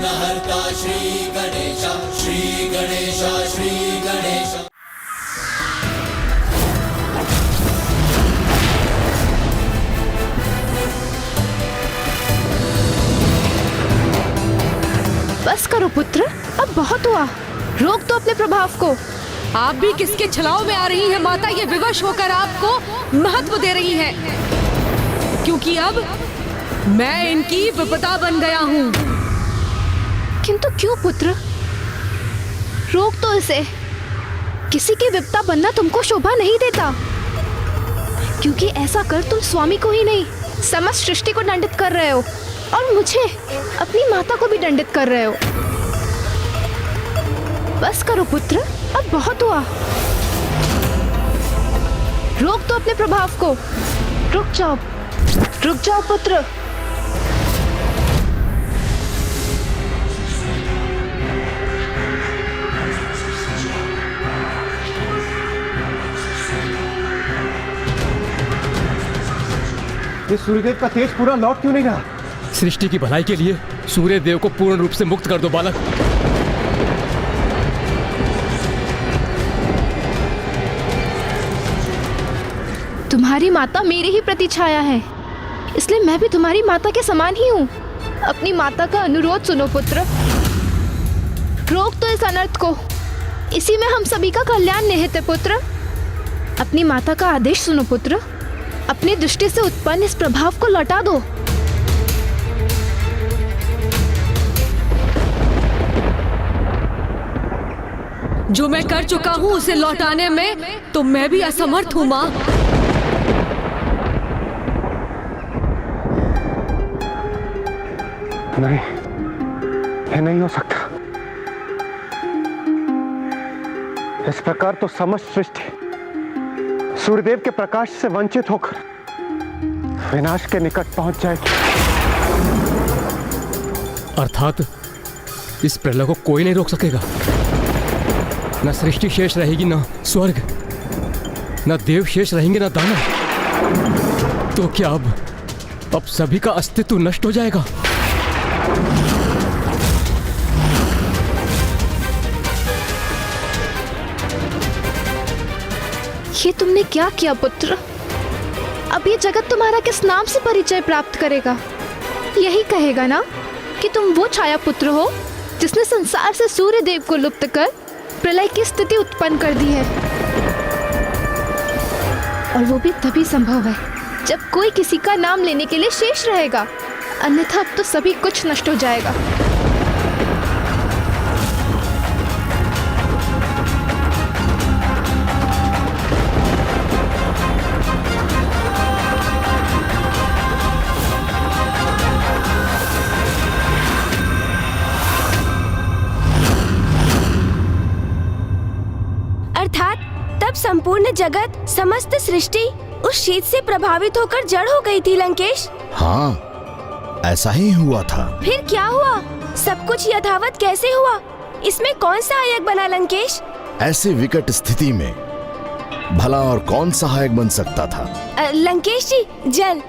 विघ्नहर्ता श्री गणेश, श्री गणेश, श्री गणेश। बस करो पुत्र, अब बहुत हुआ। रोक दो अपने प्रभाव को। आप भी किसके छलाव में आ रही हैं माता? ये विवश होकर आपको महत्व दे रही हैं, क्योंकि अब मैं इनकी विपदा बन गया हूँ। किंतु क्यों पुत्र? रोक दो इसे। किसी की विपदा बनना तुमको शोभा नहीं देता, क्योंकि ऐसा कर तुम स्वामी को ही नहीं समस्त सृष्टि को दंडित कर रहे हो, और मुझे, अपनी माता को भी दंडित कर रहे हो। बस करो पुत्र, अब बहुत हुआ। रोक दो अपने प्रभाव को। रुक जाओ पुत्र। ये सूर्यदेव का तेज पूरा लौट क्यों नहीं रहा? सृष्टि की भलाई के लिए सूर्य देव को पूर्ण रूप से मुक्त कर दो बालक। तुम्हारी माता मेरी ही प्रतिछाया है, इसलिए मैं भी तुम्हारी माता के समान ही हूँ। अपनी माता का अनुरोध सुनो पुत्र। रोक दो इस अनर्थ को, इसी में हम सभी का कल्याण निहित है पुत्र। अपनी माता का आदेश सुनो पुत्र। अपनी दृष्टि से उत्पन्न इस प्रभाव को लौटा दो। जो मैं कर चुका हूँ उसे लौटाने में तो मैं भी असमर्थ हूँ माँ। नहीं, ये नहीं हो सकता। इस प्रकार तो समस्त सृष्टि सूर्यदेव के प्रकाश से वंचित होकर विनाश के निकट पहुंच जाएगी। अर्थात इस प्रलय को कोई नहीं रोक सकेगा। न सृष्टि शेष रहेगी, न स्वर्ग, न देव शेष रहेंगे, न दानव। तो क्या अब सभी का अस्तित्व नष्ट हो जाएगा? ये तुमने क्या किया पुत्र? अब ये जगत तुम्हारा किस नाम से परिचय प्राप्त करेगा? यही कहेगा ना कि तुम वो छाया पुत्र हो जिसने संसार से सूर्य देव को लुप्त कर प्रलय की स्थिति उत्पन्न कर दी है। और वो भी तभी संभव है जब कोई किसी का नाम लेने के लिए शेष रहेगा, अन्यथा अब तो सभी कुछ नष्ट हो जाएगा। संपूर्ण जगत, समस्त सृष्टि उस शीत से प्रभावित होकर जड़ हो गई थी लंकेश। हाँ, ऐसा ही हुआ था। फिर क्या हुआ? सब कुछ यथावत कैसे हुआ? इसमें कौन सहायक बना लंकेश? ऐसी विकट स्थिति में भला और कौन सहायक बन सकता था? लंकेश जी, जल।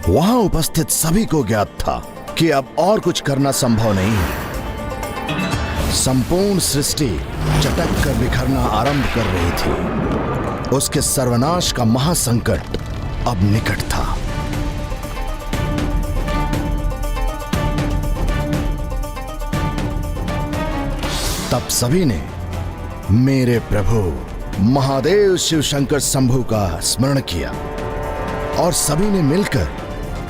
वहां उपस्थित सभी को ज्ञात था कि अब और कुछ करना संभव नहीं है। संपूर्ण सृष्टि चटक कर बिखरना आरंभ कर रही थी। उसके सर्वनाश का महासंकट अब निकट था। तब सभी ने मेरे प्रभु महादेव शिव शंकर शंभु का स्मरण किया और सभी ने मिलकर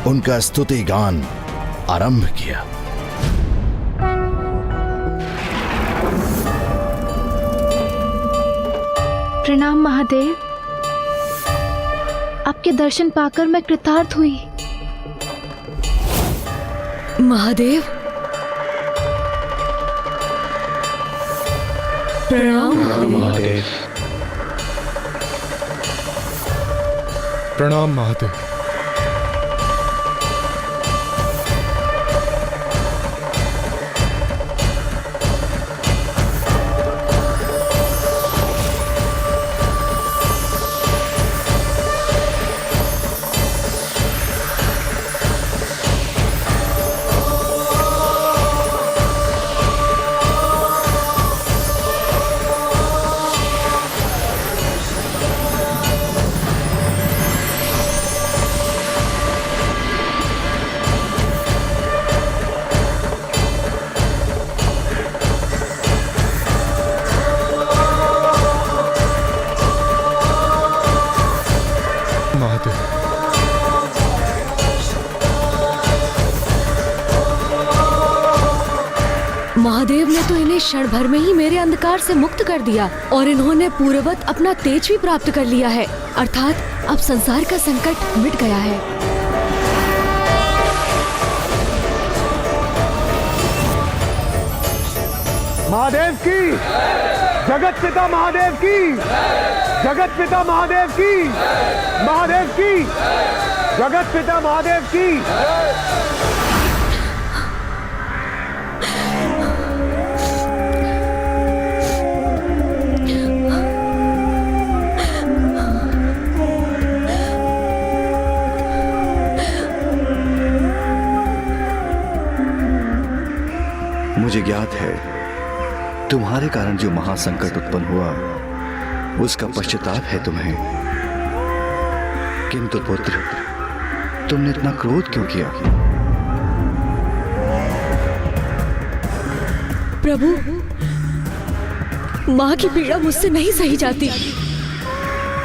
उनका स्तुति गान आरंभ किया। प्रणाम महादेव। आपके दर्शन पाकर मैं कृतार्थ हुई। महादेव, प्रणाम। महादेव। प्रणाम महादेव। महादेव ने तो इन्हें क्षण भर में ही मेरे अंधकार से मुक्त कर दिया और इन्होंने पूर्ववत अपना तेज भी प्राप्त कर लिया है, अर्थात अब संसार का संकट मिट गया है। महादेव की, जगत पिता महादेव की, जगत पिता महादेव की, महादेव की, जगत पिता महादेव की। मुझे ज्ञात है तुम्हारे कारण जो महासंकट उत्पन्न हुआ उसका पश्चाताप है तुम्हें, किंतु पुत्र तुमने इतना क्रोध क्यों किया? प्रभु, माँ की पीड़ा मुझसे नहीं सही जाती।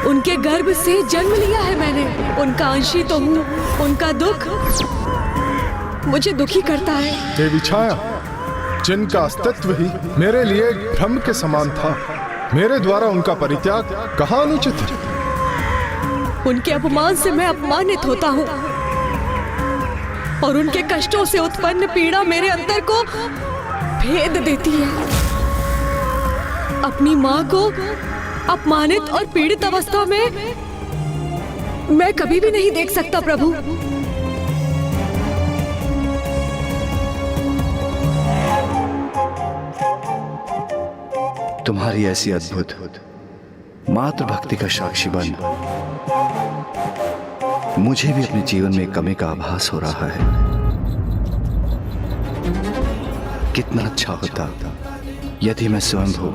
उनके गर्भ से जन्म लिया है मैंने, उनका अंशी तो हूँ। उनका दुख मुझे दुखी करता है। देवी छाया, जिनका अस्तित्व ही मेरे लिए एक भ्रम के समान था, मेरे द्वारा उनका परित्याग कहाँ अनुचित है? उनके अपमान से मैं अपमानित होता हूँ और उनके कष्टों से उत्पन्न पीड़ा मेरे अंतर को भेद देती है। अपनी माँ को अपमानित और पीड़ित अवस्था में मैं कभी भी नहीं देख सकता प्रभु। तुम्हारी ऐसी अद्भुत मातृ भक्ति का साक्षी बन मुझे भी अपने जीवन में कमी का आभास हो रहा है। कितना अच्छा होता यदि मैं स्वयंभू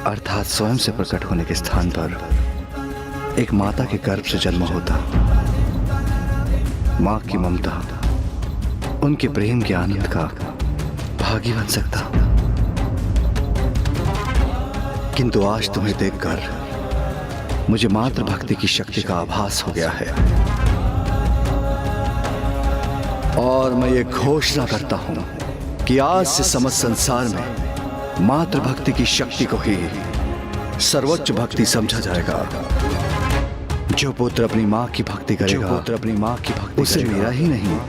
अर्थात स्वयं से प्रकट होने के स्थान पर एक माता के गर्भ से जन्म होता। मां की ममता, उनके प्रेम के आनंद का भागी बन सकता। किंतु आज तुम्हें देखकर मुझे मातृ भक्ति की शक्ति का आभास हो गया है और मैं ये घोषणा करता हूं कि आज से समस्त संसार में मातृ भक्ति की शक्ति को ही सर्वोच्च भक्ति समझा जाएगा। जो पुत्र अपनी माँ की भक्ति करेगा, पुत्र अपनी माँ की भक्ति उसे मेरा ही नहीं,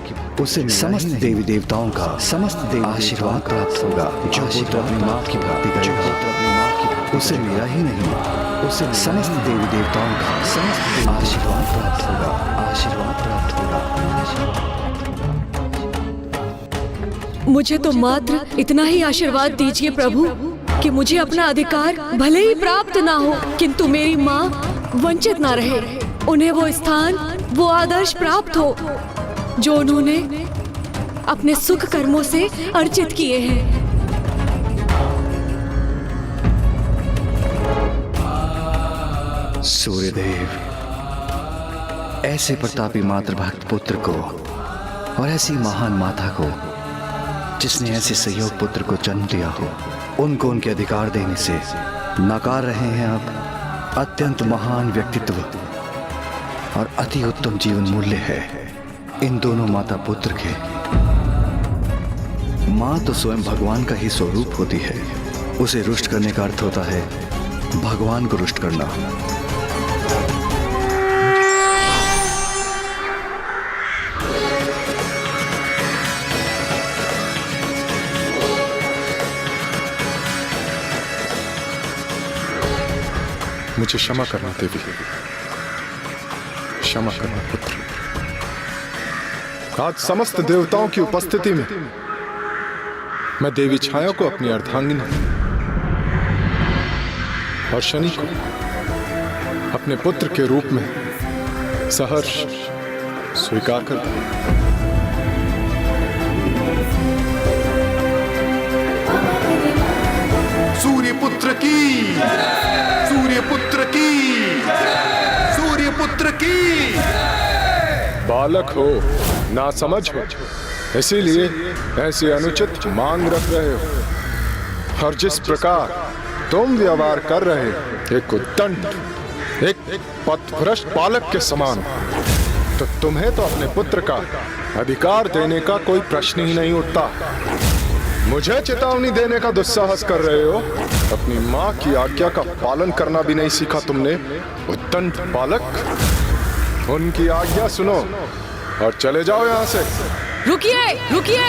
उसे समस्त देवी देवताओं का समस्त आशीर्वाद प्राप्त होगा। जो पुत्र अपनी माँ की भक्ति करेगा उसे मेरा ही नहीं, उसे समस्त देवी देवताओं का समस्त आशीर्वाद प्राप्त होगा। आशीर्वाद प्राप्त होगा। मुझे तो मात्र इतना ही आशीर्वाद दीजिए प्रभु कि मुझे अपना अधिकार भले ही प्राप्त ना हो, किंतु मेरी माँ वंचित ना रहे। उन्हें वो स्थान, वो आदर्श प्राप्त हो जो उन्होंने अपने सुख कर्मों से अर्जित किए हैं। सूर्यदेव, ऐसे प्रतापी मातृभक्त पुत्र को और ऐसी महान माता को जिसने ऐसे सहयोग पुत्र को जन्म दिया हो, उनको उनके अधिकार देने से नकार रहे हैं आप। अत्यंत महान व्यक्तित्व और अति उत्तम जीवन मूल्य है इन दोनों माता पुत्र के। माँ तो स्वयं भगवान का ही स्वरूप होती है। उसे रुष्ट करने का अर्थ होता है भगवान को रुष्ट करना। मुझे क्षमा करना देवी, क्षमा करना पुत्र। आज समस्त देवताओं की उपस्थिति में मैं देवी छाया को अपनी अर्धांगिनी और शनि को अपने पुत्र के रूप में सहर्ष स्वीकार करता हूं। सूर्य पुत्र की, सूर्य पुत्र की, सूर्य पुत्र की। बालक हो, ना समझ हो, इसीलिए ऐसी अनुचित मांग रख रहे हो। और जिस प्रकार तुम व्यवहार कर रहे हो एक उद्दंड, एक पथभ्रष्ट बालक के समान, तो तुम्हें तो अपने पुत्र का अधिकार देने का कोई प्रश्न ही नहीं उठता। मुझे चेतावनी देने का दुस्साहस कर रहे हो? अपनी माँ की आज्ञा का पालन करना भी नहीं सीखा तुमने, उद्दंड बालक। उनकी आज्ञा सुनो और चले जाओ यहाँ से। रुकिए, रुकिए।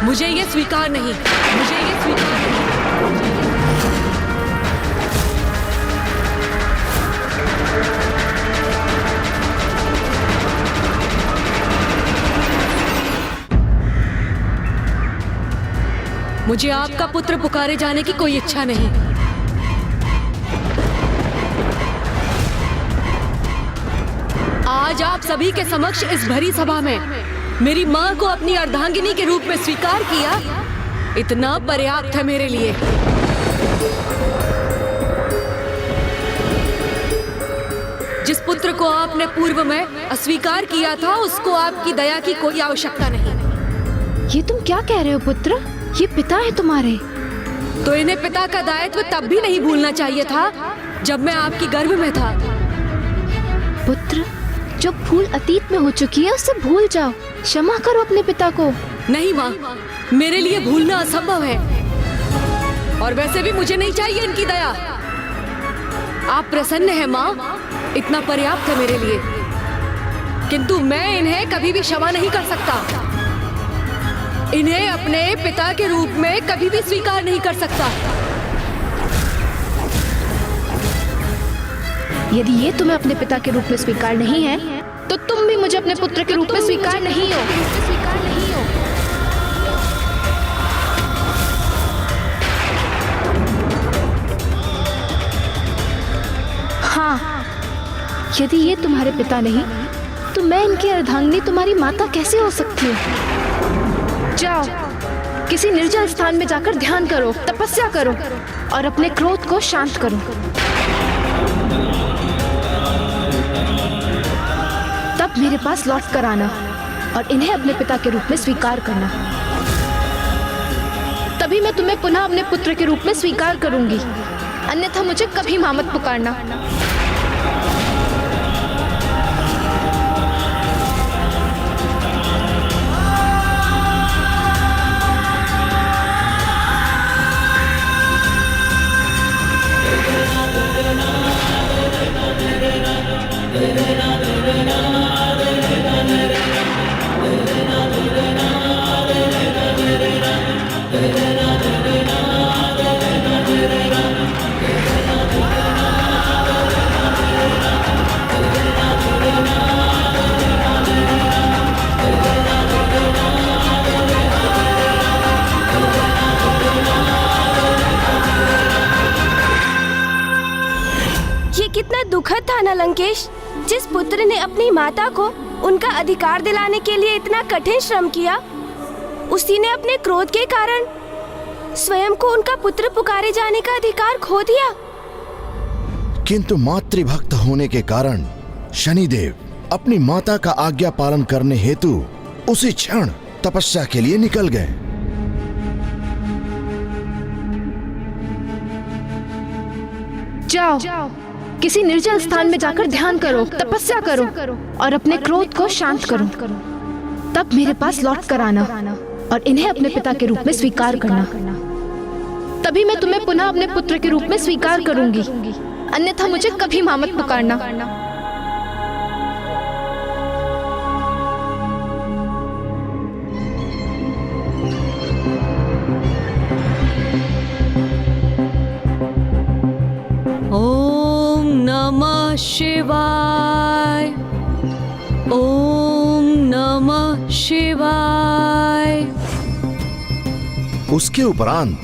मुझे ये स्वीकार नहीं, मुझे ये स्वीकार नहीं। मुझे आपका पुत्र पुकारे जाने की कोई इच्छा नहीं। आज आप सभी के समक्ष इस भरी सभा में मेरी माँ को अपनी अर्धांगिनी के रूप में स्वीकार किया, इतना पर्याप्त है मेरे लिए। जिस पुत्र को आपने पूर्व में अस्वीकार किया था, उसको आपकी दया की कोई आवश्यकता नहीं। ये तुम क्या कह रहे हो पुत्र? ये पिता है तुम्हारे। तो इन्हें पिता का दायित्व तब भी नहीं भूलना चाहिए था जब मैं आपकी गर्भ में था। पुत्र, जो भूल अतीत में हो चुकी है उसे भूल जाओ। क्षमा करो अपने पिता को। नहीं माँ, मेरे लिए भूलना असंभव है, और वैसे भी मुझे नहीं चाहिए इनकी दया। आप प्रसन्न हैं माँ, इतना पर्याप्त है मेरे लिए। किंतु मैं इन्हें कभी भी क्षमा नहीं कर सकता। इन्हें अपने पिता के रूप में कभी भी स्वीकार नहीं कर सकता। यदि ये तुम्हें अपने पिता के रूप में स्वीकार नहीं है, तो तुम भी मुझे अपने पुत्र के रूप में स्वीकार नहीं हो। हाँ, यदि ये तुम्हारे पिता नहीं, तो मैं इनकी अर्धांगिनी तुम्हारी माता कैसे हो सकती हूँ? जाओ, किसी निर्जल स्थान में जाकर ध्यान करो, तपस्या करो और अपने क्रोध को शांत करो। तब मेरे पास लौट कर आना और इन्हें अपने पिता के रूप में स्वीकार करना। तभी मैं तुम्हें पुनः अपने पुत्र के रूप में स्वीकार करूंगी, अन्यथा मुझे कभी मां मत पुकारना। कितना दुखद था ना लंकेश, जिस पुत्र ने अपनी माता को उनका अधिकार दिलाने के लिए इतना कठिन श्रम किया, उसी ने अपने क्रोध के कारण स्वयं को उनका पुत्र पुकारे जाने का अधिकार खो दिया। किंतु मातृभक्त होने के कारण शनिदेव अपनी माता का आज्ञा पालन करने हेतु उसी क्षण तपस्या के लिए निकल गए। जाओ, किसी निर्जल स्थान में जाकर ध्यान करो, तपस्या करो और अपने क्रोध को शांत करो। तब मेरे पास लौट कर आना और इन्हें अपने पिता के रूप में स्वीकार करना। तभी मैं तुम्हें पुनः अपने पुत्र के रूप में स्वीकार करूंगी, अन्यथा मुझे कभी मां मत पुकारना। नमः शिवाय, ओम नमः शिवाय। उसके उपरांत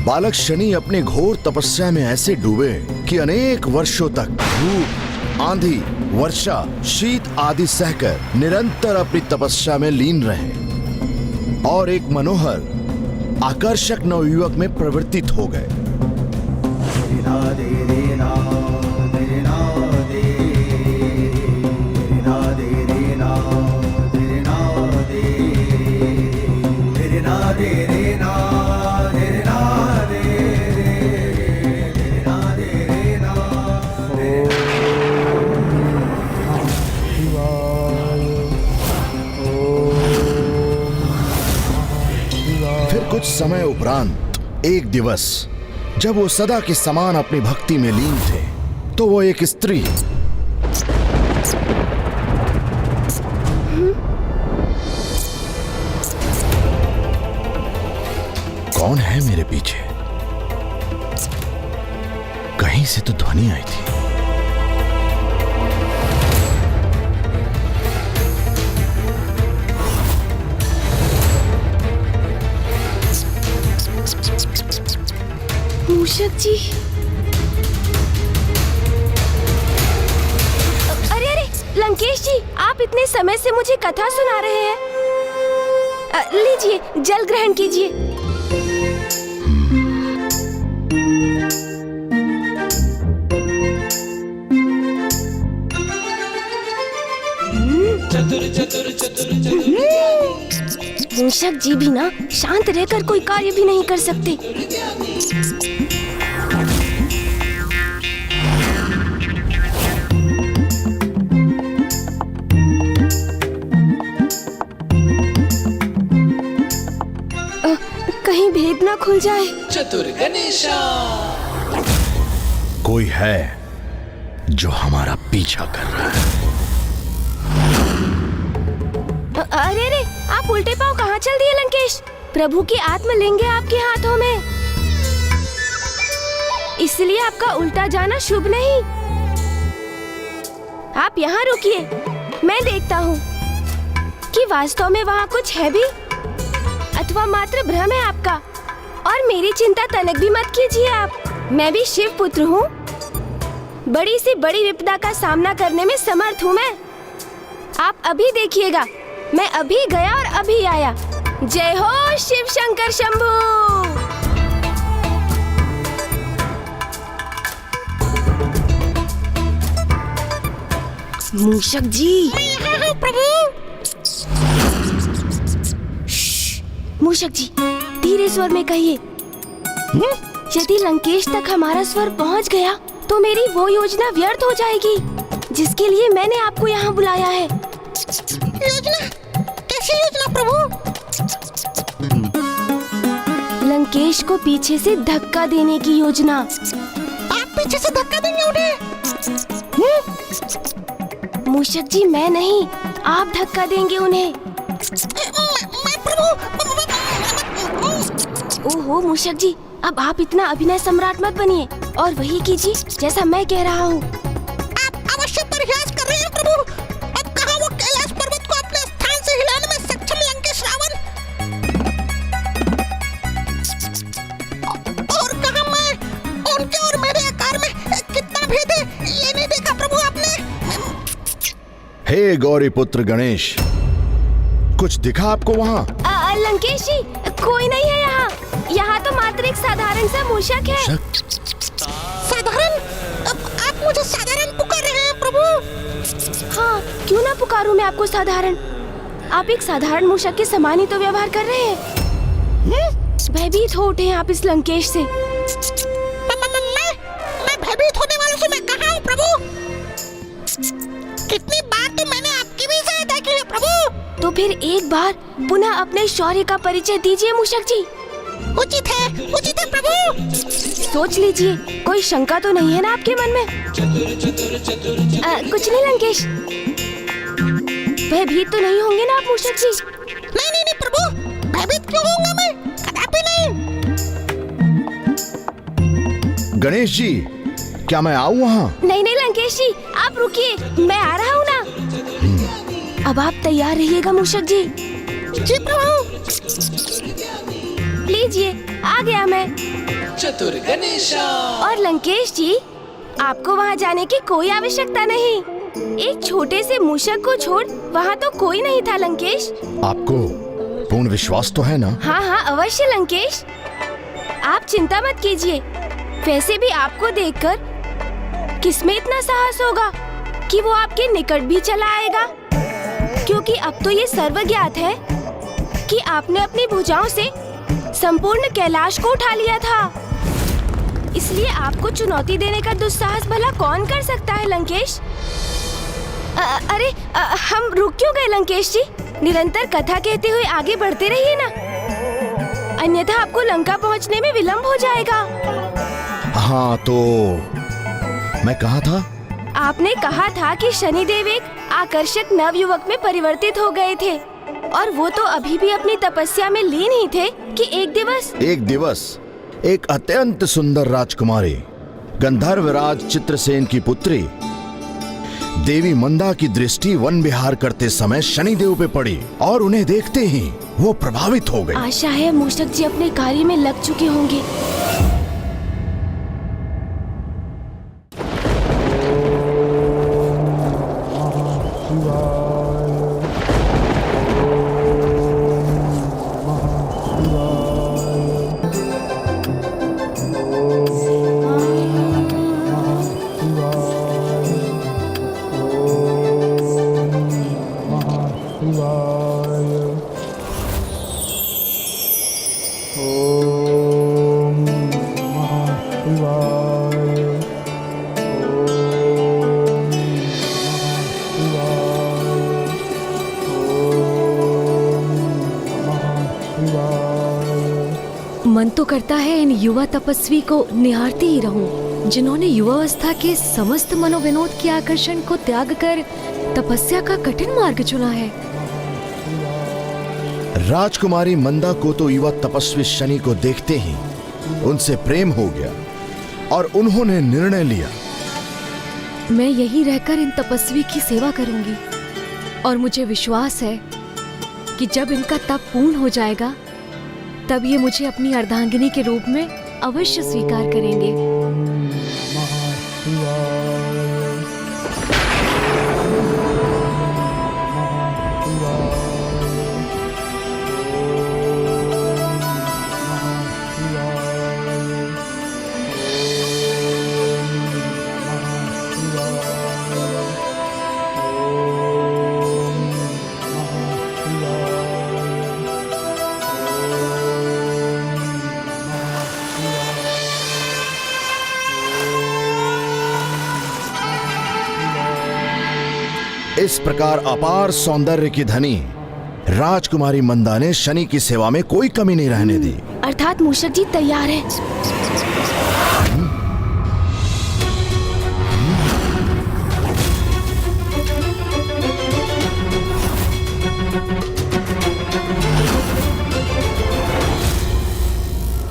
बालक शनि अपने घोर तपस्या में ऐसे डूबे कि अनेक वर्षों तक धूप, आंधी, वर्षा, शीत आदि सहकर निरंतर अपनी तपस्या में लीन रहे और एक मनोहर आकर्षक नवयुवक में परिवर्तित हो गए। कुछ समय उपरांत एक दिवस जब वो सदा के समान अपनी भक्ति में लीन थे, तो वो एक स्त्री कौन है मेरे पीछे? कहीं से तो ध्वनि आई थी। मूषक जी, अरे अरे लंकेश जी, आप इतने समय से मुझे कथा सुना रहे हैं। लीजिए, जल ग्रहण कीजिए। मूषक जी भी ना शांत रहकर कोई कार्य भी नहीं कर सकते। कहीं भेद ना खुल जाए। चतुर गणेशा। कोई है जो हमारा पीछा कर रहा है। अरे अरे, आप उल्टे पांव कहाँ चल दिए लंकेश? प्रभु की आत्मलिंग है आपके हाथों में, इसलिए आपका उल्टा जाना शुभ नहीं। आप यहाँ रुकिए, मैं देखता हूँ कि वास्तव में वहाँ कुछ है भी अथवा मात्र भ्रम है आपका। और मेरी चिंता तनक भी मत कीजिए आप। मैं भी शिव पुत्र हूँ, बड़ी से बड़ी विपदा का सामना करने में समर्थ हूँ मैं। आप अभी देखिएगा, मैं अभी गया और अभी आया। जय हो शिव शंकर शंभू। मूषक जी। प्रभु। मूषक जी, धीरे स्वर में कहिए। यदि लंकेश तक हमारा स्वर पहुंच गया तो मेरी वो योजना व्यर्थ हो जाएगी जिसके लिए मैंने आपको यहाँ बुलाया है। योजना? कैसी योजना प्रभु? लंकेश को पीछे से धक्का देने की योजना। आप पीछे से धक्का देंगे उन्हें? मूषक जी, मैं नहीं, आप धक्का देंगे उन्हें। मैं प्रभु। ओहो मूषक जी, अब आप इतना अभिनय सम्राट मत बनिए और वही कीजिए जैसा मैं कह रहा हूँ। आप अवश्य प्रयास कर रहे हैं प्रभु। अब कहाँ वो कैलाश पर्वत को अपने स्थान से हिलाने में सक्षम लंकेश रावण, और कहाँ मैं उनके और मेरे आकार में कितना भेद है ये नहीं देखा प्रभु आपने? हे गौरी पुत्र गणेश, कुछ दिखा आपको वहाँ? लंकेश जी, कोई नहीं है यहाँ। यहाँ तो मात्र एक साधारण सा मूषक है। साधारण? आप मुझे साधारण पुकार रहे हैं प्रभु? हाँ, क्यों ना पुकारूं मैं आपको साधारण। आप एक साधारण मूषक के समान ही तो व्यवहार कर रहे हैं। भयभीत हो उठे हैं आप इस लंकेश से। मैं भयभीत होने वालों से मैं कहाँ हूँ प्रभु? कितनी बार तो मैंने आपकी भी सहायता की है प्रभु। तो फिर एक बार पुनः अपने शौर्य का परिचय दीजिए मूषक जी। उचित है प्रभु। सोच लीजिए, कोई शंका तो नहीं है ना आपके मन में? कुछ नहीं लंकेश, भयभीत तो नहीं होंगे ना आप मूषक जी? नहीं प्रभु, भयभीत क्यों होऊंगा मैं? कदापि नहीं। गणेश जी, क्या मैं आऊँ वहाँ? नहीं लंकेश जी, आप रुकिए, मैं आ रहा हूँ ना। अब आप तैयार रहिएगा मूषक जी। जी प्रभु। लीजिए, आ गया मैं। चतुर गणेशा। और लंकेश जी, आपको वहाँ जाने की कोई आवश्यकता नहीं। एक छोटे से मूषक को छोड़ वहाँ तो कोई नहीं था लंकेश। आपको पूर्ण विश्वास तो है ना? हाँ अवश्य लंकेश, आप चिंता मत कीजिए। वैसे भी आपको देखकर किसमें इतना साहस होगा कि वो आपके निकट भी चला आएगा, क्योंकि अब तो ये सर्वज्ञात है कि आपने अपनी भुजाओं से संपूर्ण कैलाश को उठा लिया था। इसलिए आपको चुनौती देने का दुस्साहस भला कौन कर सकता है लंकेश? अरे हम रुक क्यों गए लंकेश जी? निरंतर कथा कहते हुए आगे बढ़ते रहिए ना। अन्यथा आपको लंका पहुंचने में विलंब हो जाएगा। हाँ तो मैं कहा था? आपने कहा था कि शनिदेव एक आकर्षक नवयुवक में परिवर्तित हो गए थे और वो तो अभी भी अपनी तपस्या में लीन ही थे कि एक दिवस एक अत्यंत सुंदर राजकुमारी गंधर्वराज चित्रसेन की पुत्री देवी मंदा की दृष्टि वन विहार करते समय शनिदेव पे पड़ी और उन्हें देखते ही वो प्रभावित हो गई। आशा है मूषक जी अपने कार्य में लग चुके होंगे। मन तो करता है इन युवा तपस्वी को निहारती ही रहूं, जिन्होंने युवावस्था के समस्त मनोविनोद के आकर्षण को त्याग कर तपस्या का कठिन मार्ग चुना है। राजकुमारी मंदा को तो युवा तपस्वी शनि को देखते ही उनसे प्रेम हो गया और उन्होंने निर्णय लिया, मैं यहीं रहकर इन तपस्वी की सेवा करूंगी और मुझे विश्वास है कि जब इनका तप पूर्ण हो जाएगा तब ये मुझे अपनी अर्धांगिनी के रूप में अवश्य स्वीकार करेंगे। इस प्रकार अपार सौंदर्य की धनी राजकुमारी मंदा ने शनि की सेवा में कोई कमी नहीं रहने दी। अर्थात मूषक जी तैयार है।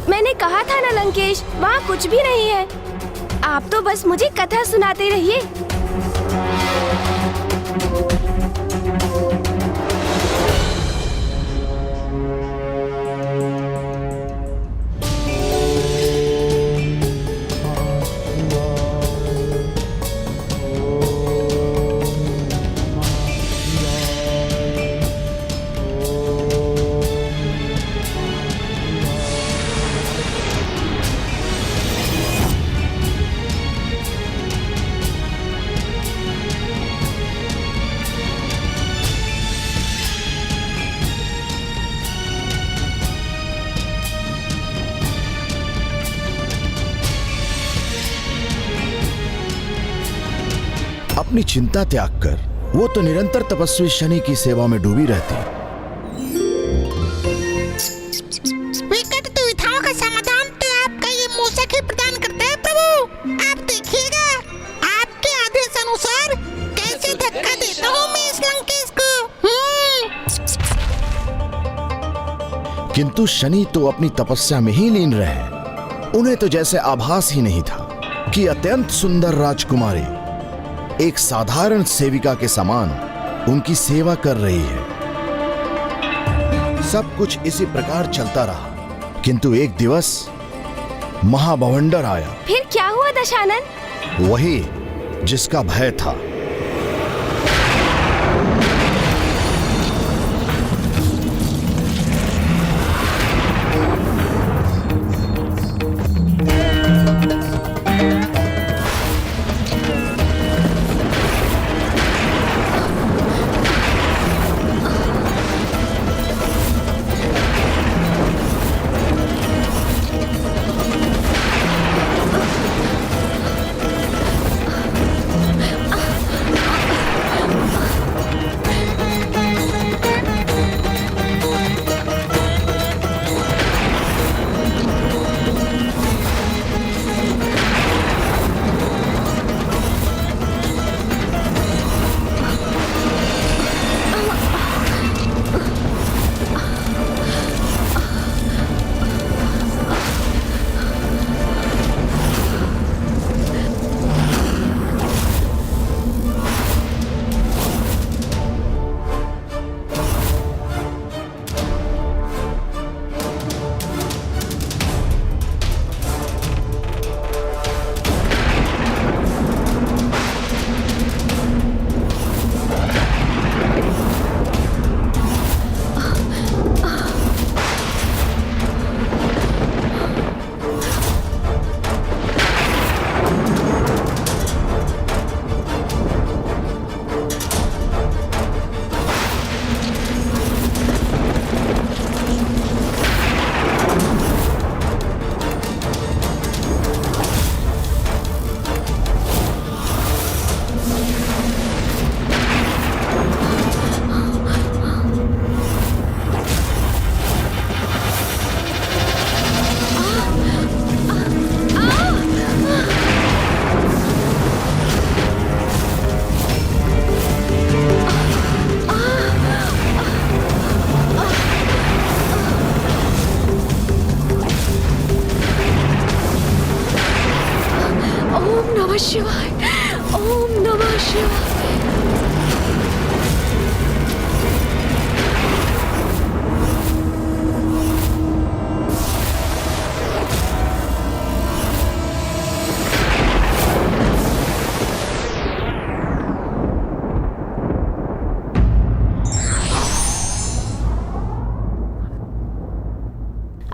मैंने कहा था ना लंकेश, वहाँ कुछ भी नहीं है। आप तो बस मुझे कथा सुनाते रहिए। अपनी चिंता त्याग कर वो तो निरंतर तपस्वी शनि की सेवा में डूबी रहती। विकट दुविधाओं का समाधान तो आपका ये मूषक ही प्रदान करता है प्रभु। आप देखिएगा आपके आदेश अनुसार कैसे धक्का देता हूँ मैं इस लंकेश को। किंतु शनि तो अपनी तपस्या में ही लीन रहे। उन्हें तो जैसे आभास ही नहीं था कि अत्यंत सुंदर राजकुमारी एक साधारण सेविका के समान उनकी सेवा कर रही है। सब कुछ इसी प्रकार चलता रहा, किंतु एक दिवस महाबवंडर आया। फिर क्या हुआ दशानन? वही जिसका भय था।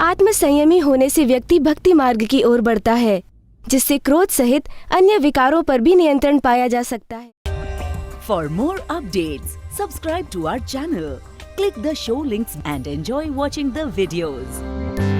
आत्मसंयमी होने से व्यक्ति भक्ति मार्ग की ओर बढ़ता है, जिससे क्रोध सहित अन्य विकारों पर भी नियंत्रण पाया जा सकता है। For more updates, subscribe to our channel, click the show links and enjoy watching the videos.